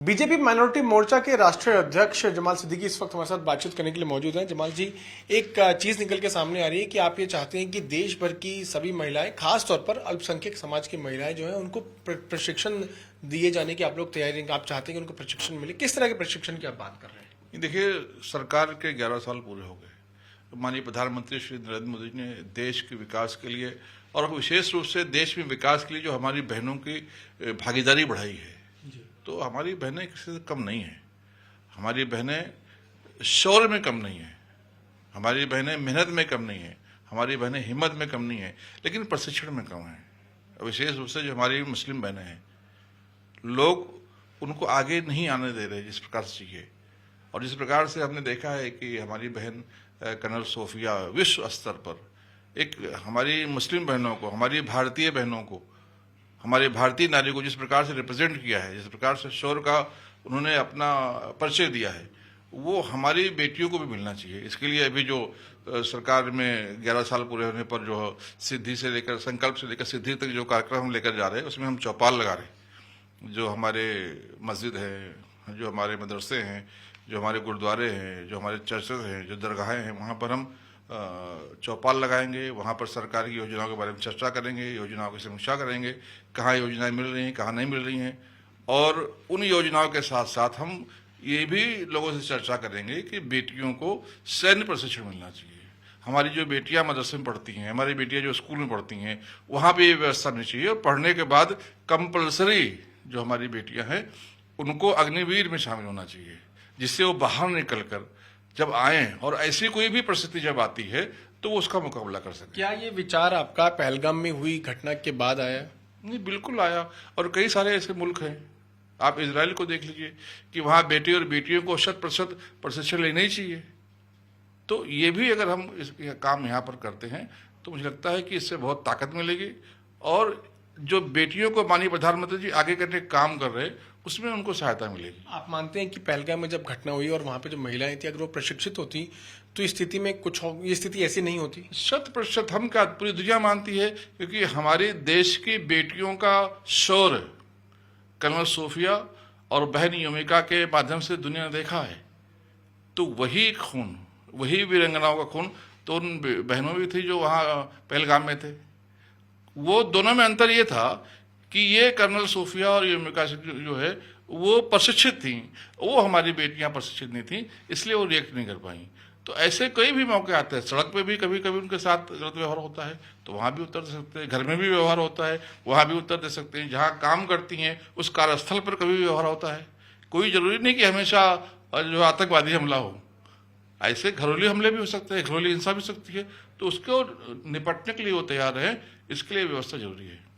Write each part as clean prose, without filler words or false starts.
BJP minority मोर्चा के राष्ट्रीय अध्यक्ष जमाल सिद्दीकी इस वक्त हमारे साथ बातचीत करने के लिए मौजूद हैं। जमाल जी, एक चीज निकल के सामने आ रही है कि आप ये चाहते हैं कि देश भर की सभी महिलाएं, खास तौर पर अल्पसंख्यक समाज की महिलाएं जो है उनको प्रशिक्षण दिए जाने की आप लोग तैयारी, आप चाहते हैं कि उनको प्रशिक्षण मिले। किस तरह के प्रशिक्षण की आप बात कर रहे हैं? देखिए, सरकार के 11 साल पूरे हो गए। माननीय प्रधानमंत्री श्री नरेंद्र मोदी ने देश के विकास के लिए और विशेष रूप से देश में विकास के लिए जो हमारी बहनों की भागीदारी बढ़ाई है, तो हमारी बहनें किसी से कम नहीं है। हमारी बहनें शौर्य में कम नहीं है, हमारी बहनें मेहनत में कम नहीं है, हमारी बहनें हिम्मत में कम नहीं है, लेकिन प्रशिक्षण में कम है। विशेष रूप से जो हमारी मुस्लिम बहनें हैं, लोग उनको आगे नहीं आने दे रहे जिस प्रकार से चाहिए। और जिस प्रकार से हमने देखा है कि हमारी बहन कर्नल सोफिया विश्व स्तर पर एक हमारी मुस्लिम बहनों को, हमारी भारतीय बहनों को, हमारे भारतीय नारी को जिस प्रकार से रिप्रेजेंट किया है, जिस प्रकार से शौर्य का उन्होंने अपना परिचय दिया है, वो हमारी बेटियों को भी मिलना चाहिए। इसके लिए अभी जो सरकार में 11 साल पूरे होने पर जो सिद्धि से लेकर, संकल्प से लेकर सिद्धि तक जो कार्यक्रम हम लेकर जा रहे हैं, उसमें हम चौपाल लगा रहे हैं। जो हमारे मस्जिद है, जो हमारे मदरसे हैं, जो हमारे गुरुद्वारे हैं, जो हमारे चर्चेज हैं, जो दरगाहें हैं, वहाँ पर हम चौपाल लगाएंगे। वहाँ पर सरकार की योजनाओं के बारे में चर्चा करेंगे, योजनाओं की समीक्षा करेंगे, कहाँ योजनाएं मिल रही हैं, कहाँ नहीं मिल रही हैं। और उन योजनाओं के साथ साथ हम ये भी लोगों से चर्चा करेंगे कि बेटियों को सैन्य प्रशिक्षण मिलना चाहिए। हमारी जो बेटियां मदरसे में पढ़ती हैं, हमारी बेटियां जो स्कूल में पढ़ती हैं, वहाँ भी ये व्यवस्था होनी चाहिए। और पढ़ने के बाद कंपल्सरी जो हमारी बेटियां हैं, उनको अग्निवीर में शामिल होना चाहिए, जिससे वो बाहर निकल कर जब आए और ऐसी कोई भी परिस्थिति जब आती है तो वो उसका मुकाबला कर सके। क्या ये विचार आपका पहलगाम में हुई घटना के बाद आया? नहीं, बिल्कुल आया। और कई सारे ऐसे मुल्क हैं, आप इजराइल को देख लीजिए कि वहाँ बेटे और बेटियों को 100% प्रशिक्षण लेना ही चाहिए। तो ये भी अगर हम इस काम यहाँ पर करते हैं तो मुझे लगता है कि इससे बहुत ताकत मिलेगी। और जो बेटियों को माननीय प्रधानमंत्री जी आगे करने का काम कर रहे हैं, उसमें उनको सहायता मिलेगी। आप मानते हैं कि पहलगाम में जब घटना हुई और वहां पे जो महिलाएं थी, अगर वो प्रशिक्षित होती तो इस स्थिति में ये स्थिति ऐसी नहीं होती? 100% हम क्या, पूरी दुनिया मानती है, क्योंकि हमारे देश की बेटियों का शौर्य कर्नल सोफिया और बहन यमिका के माध्यम से दुनिया ने देखा है। तो वही खून, वही वीरांगनाओं का खून तो उन बहनों भी थी जो वहाँ पहलगाम में थे। वो दोनों में अंतर ये था कि ये कर्नल सोफिया और यमिका जो है वो प्रशिक्षित थी, वो हमारी बेटियां प्रशिक्षित नहीं थी, इसलिए वो रिएक्ट नहीं कर पाई। तो ऐसे कई भी मौके आते हैं, सड़क पे भी कभी कभी उनके साथ गलत व्यवहार होता है, तो वहाँ भी उत्तर दे सकते हैं। घर में भी व्यवहार होता है, वहाँ भी उत्तर दे सकते हैं। जहाँ काम करती हैं उस कार्यस्थल पर कभी भी व्यवहार होता है। कोई जरूरी नहीं कि हमेशा जो आतंकवादी हमला हो, ऐसे घरेलू हमले भी हो सकते हैं, घरेलू हिंसा भी सकती है। तो उसको निपटने के लिए वो तैयार है, इसके लिए व्यवस्था जरूरी है।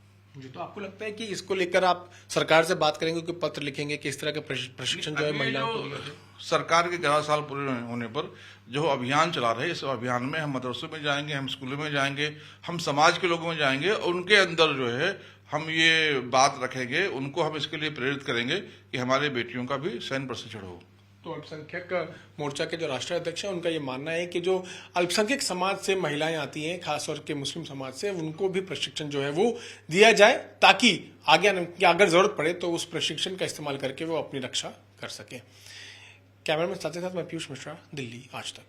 तो आपको लगता है कि इसको लेकर आप सरकार से बात करेंगे, कि पत्र लिखेंगे, किस तरह का प्रशिक्षण जो है महिलाओं को? सरकार के 11 साल पूरे होने पर जो अभियान चला रहे हैं, इस अभियान में हम मदरसों में जाएंगे, हम स्कूलों में जाएंगे, हम समाज के लोगों में जाएंगे, और उनके अंदर जो है हम ये बात रखेंगे, उनको हम इसके लिए प्रेरित करेंगे कि हमारे बेटियों का भी सैन्य प्रशिक्षण हो। तो अल्पसंख्यक मोर्चा के जो राष्ट्रीय अध्यक्ष हैं, उनका ये मानना है कि जो अल्पसंख्यक समाज से महिलाएं आती हैं, खासतौर के मुस्लिम समाज से, उनको भी प्रशिक्षण जो है वो दिया जाए, ताकि आगे अगर जरूरत पड़े तो उस प्रशिक्षण का इस्तेमाल करके वो अपनी रक्षा कर सके। कैमरामैन साथ ही साथ मैं पीयूष मिश्रा, दिल्ली आज तक।